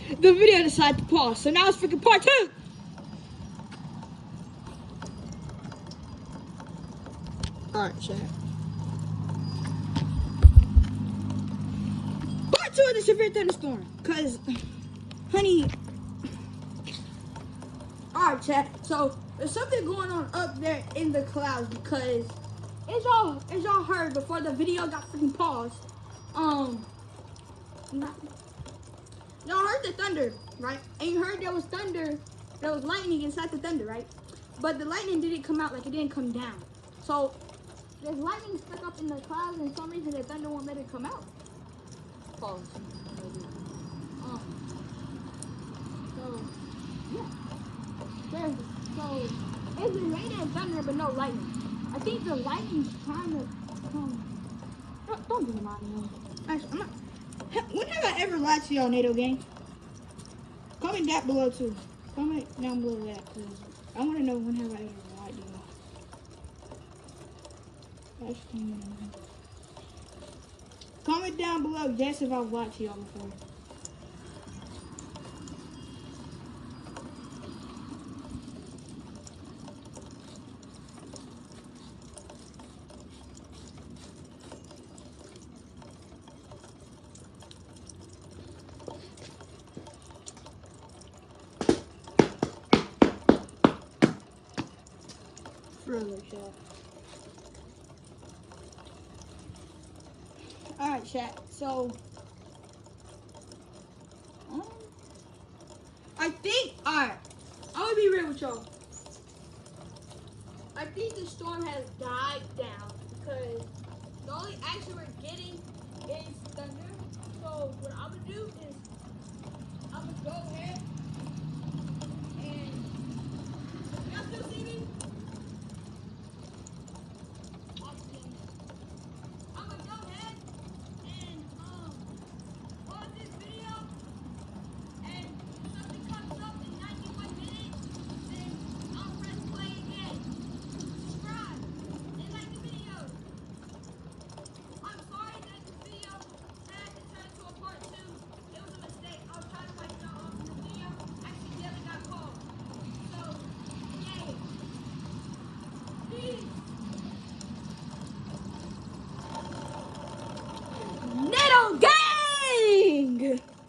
the video decided to pause. So now it's freaking part 2. Alright, chat. Part 2 of the severe thunderstorm. Cause, honey. Alright, chat. So there's something going on up there in the clouds because as y'all heard before the video got freaking paused. Y'all heard the thunder, right? And you heard there was thunder, there was lightning inside the thunder, right? But the lightning didn't come out, like it didn't come down. So there's lightning stuck up in the clouds, and for some reason the thunder won't let it come out. Pause. So yeah. So it's been raining and thunder, but no lightning. I think the lightning's trying to come. Don't be lying, man. Actually, I'm not. When have I ever lied to y'all, NATO gang? Comment that below too. Comment down below that, because I want to know when have I ever lied to y'all. Actually, comment down below, yes, if I've lied to y'all before. Really, chat. Alright, chat. So, I think, alright, I'm gonna be real with y'all. I think the storm has died down because the only action we're getting is thunder. So, what I'm gonna do is